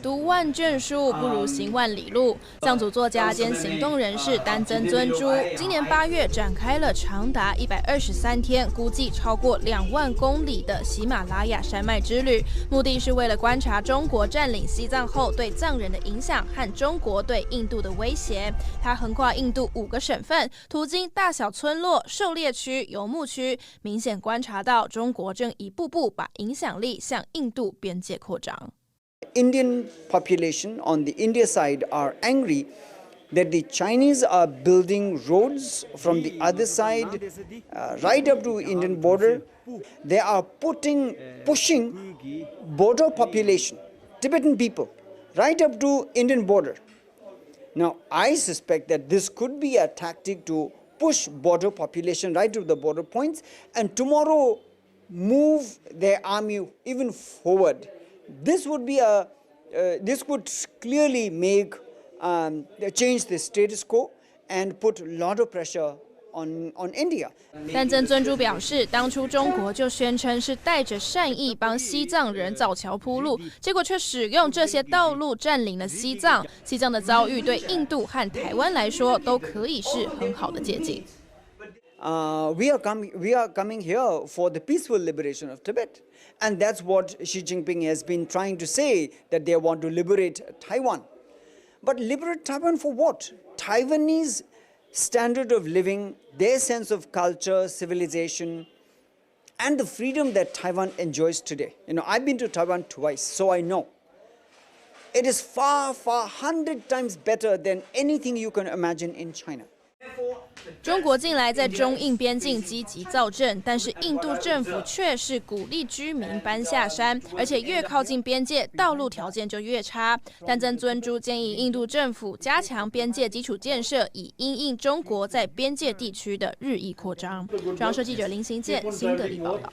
读万卷书不如行万里路。藏族作家兼行动人士丹增尊珠，今年8月展开了长达123天，估计超过2万公里的喜马拉雅山脉之旅，目的是为了观察中国占领西藏后对藏人的影响和中国对印度的威胁。他横跨印度5个省份，途经大小村落、狩猎区、游牧区，明显观察到中国正一步步把影响力向印度边界扩张。 Indian population on the India side are angry that the Chinese are building roads from the other side right up to Indian border. They are pushing border population, Tibetan people, right up to Indian border. Now, I suspect that this could be a tactic to push border population right to the border points and tomorrow move their army even forward. This would be this would clearly make change the status quo and put a lot of pressure on India. 丹增尊珠表示，当初中国就宣称是带着善意帮西藏人造桥铺路，结果却使用这些道路占领了西藏。西藏的遭遇对印度和台湾来说都可以是很好的借鉴。 We are coming here for the peaceful liberation of Tibet. And that's what Xi Jinping has been trying to say, that they want to liberate Taiwan. But liberate Taiwan for what? Taiwanese standard of living, their sense of culture, civilization, and the freedom that Taiwan enjoys today. You know, I've been to Taiwan twice, so I know. It is far, 100 times better than anything you can imagine in China. 中国近来在中印边境积极造镇，但是印度政府却是鼓励居民搬下山，而且越靠近边界，道路条件就越差。丹增尊珠建议印度政府加强边界基础建设，以因应中国在边界地区的日益扩张。中央社记者林行健新德里报道。